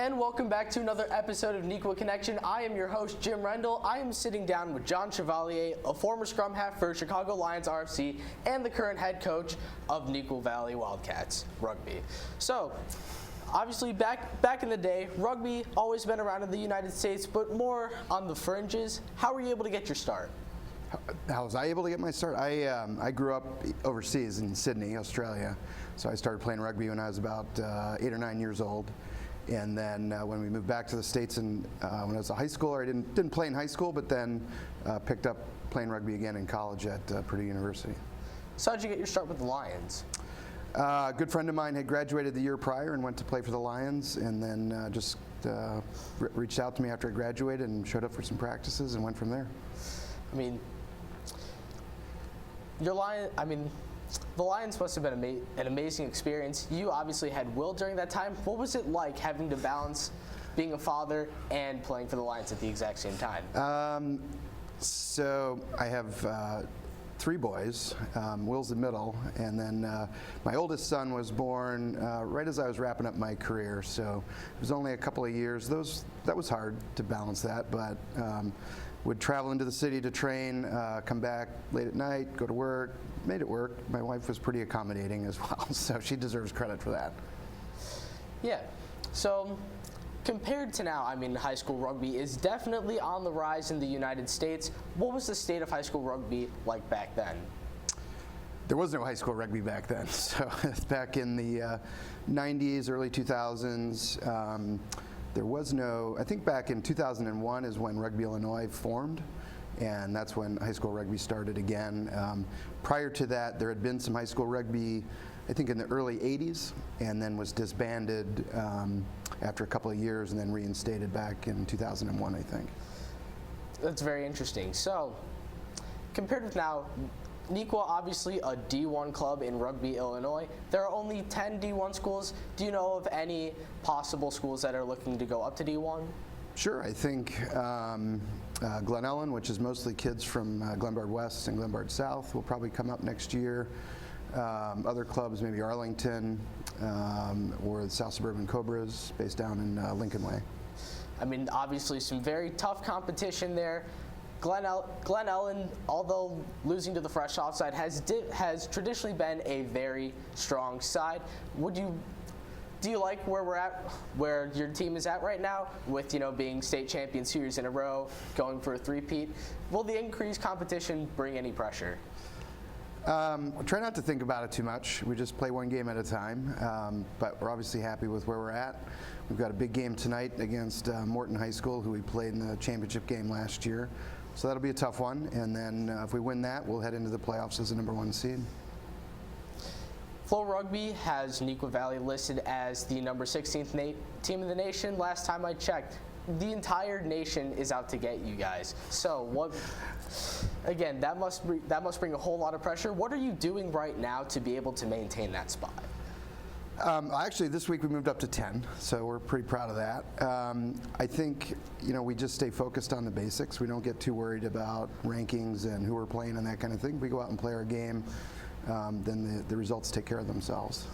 And welcome back to another episode of Neuqua Connection. I am your host, Jim Reindl. I am sitting down with John Chevalier, a former scrum half for Chicago Lions RFC and the current head coach of Neuqua Valley Wildcats rugby. So, obviously back in the day, rugby always been around in the United States, but more on the fringes. How were you able to get your start? How was I able to get my start? I grew up overseas in Sydney, Australia. So I started playing rugby when I was about 8 or 9 years old. And then when we moved back to the States and when I was a high schooler, I didn't play in high school, but then picked up playing rugby again in college at Purdue University. So how'd you get your start with the Lions? A good friend of mine had graduated the year prior and went to play for the Lions, and then just reached out to me after I graduated and showed up for some practices and went from there. I mean, the Lions must have been an amazing experience. You obviously had Will during that time. What was it like having to balance being a father and playing for the Lions at the exact same time? So I have 3 boys. Will's the middle, and then my oldest son was born right as I was wrapping up my career. So it was only a couple of years. That was hard to balance that, but would travel into the city to train, come back late at night, go to work, made it work. My wife was pretty accommodating as well, so she deserves credit for that. Yeah, so compared to now, high school rugby is definitely on the rise in the United States. What was the state of high school rugby like back then? There was no high school rugby back then, so back in the 90s, early 2000s, there was no, I think back in 2001 is when Rugby Illinois formed, and that's when high school rugby started again. Prior to that, there had been some high school rugby, I think in the early 80s, and then was disbanded after a couple of years and then reinstated back in 2001, I think. That's very interesting. So, compared with now, Neuqua, obviously a D1 club in Rugby, Illinois. There are only 10 D1 schools. Do you know of any possible schools that are looking to go up to D1? Sure. I think Glen Ellen, which is mostly kids from Glenbard West and Glenbard South, will probably come up next year. Other clubs, maybe Arlington or the South Suburban Cobras, based down in Lincoln Way. Obviously some very tough competition there. Glen Ellen, although losing to the Fresh Offside, has traditionally been a very strong side. Do you like where we're at, where your team is at right now, with being state champions 2 years in a row, going for a three-peat? Will the increased competition bring any pressure? Try not to think about it too much. We just play one game at a time, but we're obviously happy with where we're at. We've got a big game tonight against Morton High School, who we played in the championship game last year. So that'll be a tough one, and then if we win that, we'll head into the playoffs as the #1 seed. Flow Rugby has Neuqua Valley listed as the number 16th team in the nation. Last time I checked, the entire nation is out to get you guys. So again, that must bring a whole lot of pressure. What are you doing right now to be able to maintain that spot? Actually, this week we moved up to 10, so we're pretty proud of that. I think we just stay focused on the basics. We don't get too worried about rankings and who we're playing and that kind of thing. We go out and play our game, then the results take care of themselves.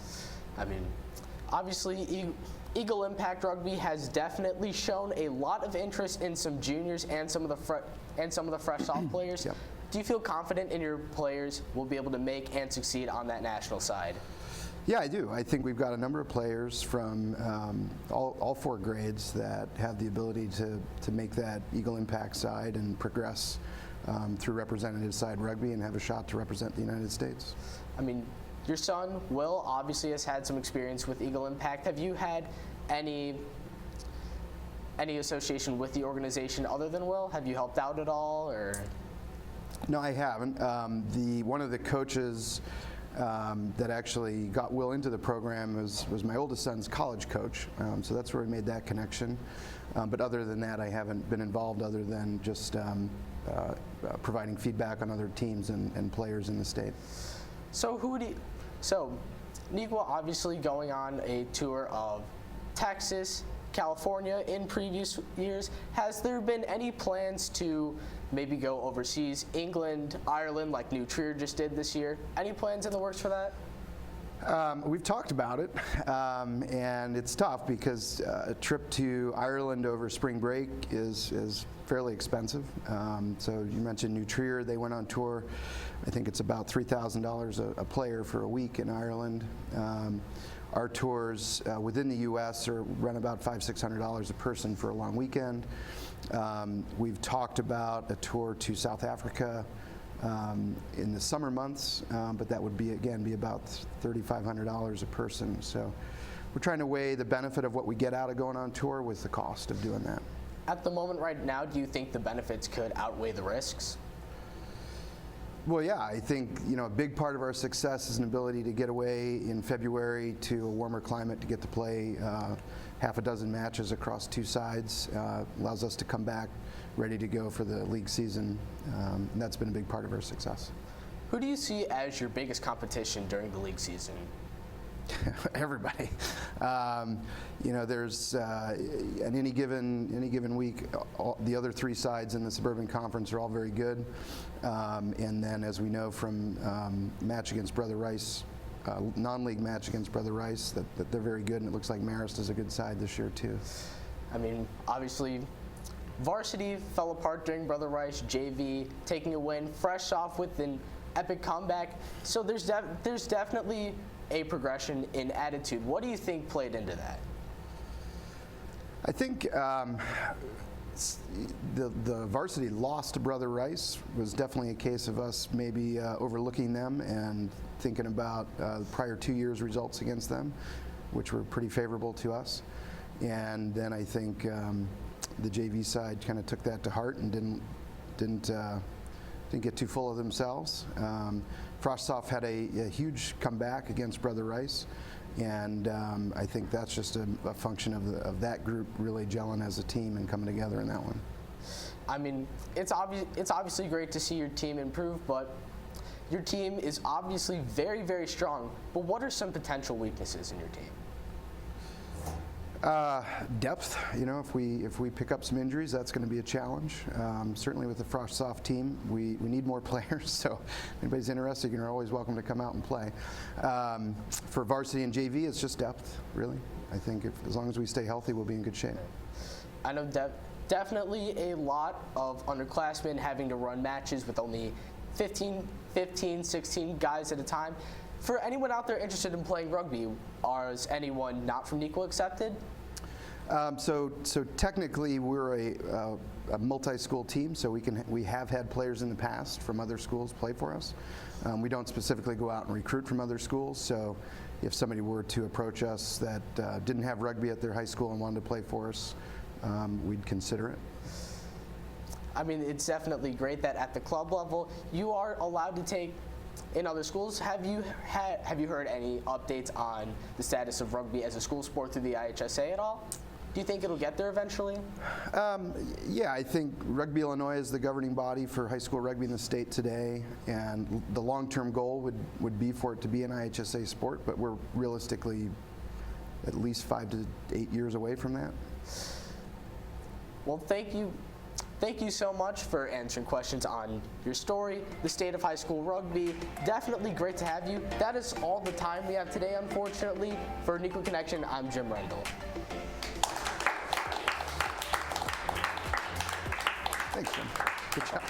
Obviously, Eagle Impact Rugby has definitely shown a lot of interest in some juniors and some of the fresh off players. Yep. Do you feel confident in your players will be able to make and succeed on that national side? Yeah, I do. I think we've got a number of players from all 4 grades that have the ability to make that Eagle Impact side and progress through representative side rugby and have a shot to represent the United States. Your son, Will, obviously has had some experience with Eagle Impact. Have you had any association with the organization other than Will? Have you helped out at all, or? No, I haven't. One of the coaches that actually got Will into the program was my oldest son's college coach, so that's where we made that connection. But other than that, I haven't been involved other than just providing feedback on other teams and players in the state. So Neuqua obviously going on a tour of Texas, California in previous years. Has there been any plans to maybe go overseas, England, Ireland, like New Trier just did this year? Any plans in the works for that? We've talked about it, and it's tough because a trip to Ireland over spring break is fairly expensive. So you mentioned New Trier, they went on tour. I think it's about $3,000 a player for a week in Ireland. Our tours within the U.S. run about $500-600 a person for a long weekend. We've talked about a tour to South Africa in the summer months, but that would be about $3,500 a person. So we're trying to weigh the benefit of what we get out of going on tour with the cost of doing that. At the moment right now, do you think the benefits could outweigh the risks? Well, yeah, I think a big part of our success is an ability to get away in February to a warmer climate to get to play half a dozen matches across two sides. Allows us to come back ready to go for the league season, and that's been a big part of our success. Who do you see as your biggest competition during the league season? Everybody. There's at any given week, the other three sides in the Suburban Conference are all very good, and then as we know from match against Brother Rice, non-league match against Brother Rice, that they're very good, and it looks like Marist is a good side this year too. I mean, obviously, varsity fell apart during Brother Rice. JV taking a win, fresh off with an epic comeback. So there's definitely a progression in attitude. What do you think played into that? I think the varsity loss to Brother Rice was definitely a case of us maybe overlooking them and thinking about prior 2 years' results against them, which were pretty favorable to us. And then I think the JV side kind of took that to heart and didn't get too full of themselves. Frostsoft had a huge comeback against Brother Rice, and I think that's just a function of that group really gelling as a team and coming together in that one. I mean, it's obviously great to see your team improve, but your team is obviously very, very strong. But what are some potential weaknesses in your team? Depth. If we pick up some injuries, that's going to be a challenge. Certainly with the Frostsoft team, we need more players. So if anybody's interested, you're always welcome to come out and play. For varsity and JV, it's just depth, really. I think as long as we stay healthy, we'll be in good shape. I know definitely a lot of underclassmen having to run matches with only 15, 16 guys at a time. For anyone out there interested in playing rugby, is anyone not from Neuqua accepted? So technically, we're a multi-school team, so we have had players in the past from other schools play for us. We don't specifically go out and recruit from other schools, so if somebody were to approach us that didn't have rugby at their high school and wanted to play for us, we'd consider it. I mean, it's definitely great that at the club level, you are allowed to take in other schools. Have you heard any updates on the status of rugby as a school sport through the IHSA at all? Do you think it'll get there eventually? Yeah, I think Rugby Illinois is the governing body for high school rugby in the state today, and the long-term goal would be for it to be an IHSA sport, but we're realistically at least 5 to 8 years away from that. Well, thank you. Thank you so much for answering questions on your story, the state of high school rugby. Definitely great to have you. That is all the time we have today, unfortunately. For Neuqua Connection, I'm Jim Reindl. Thanks, Jim. Good job.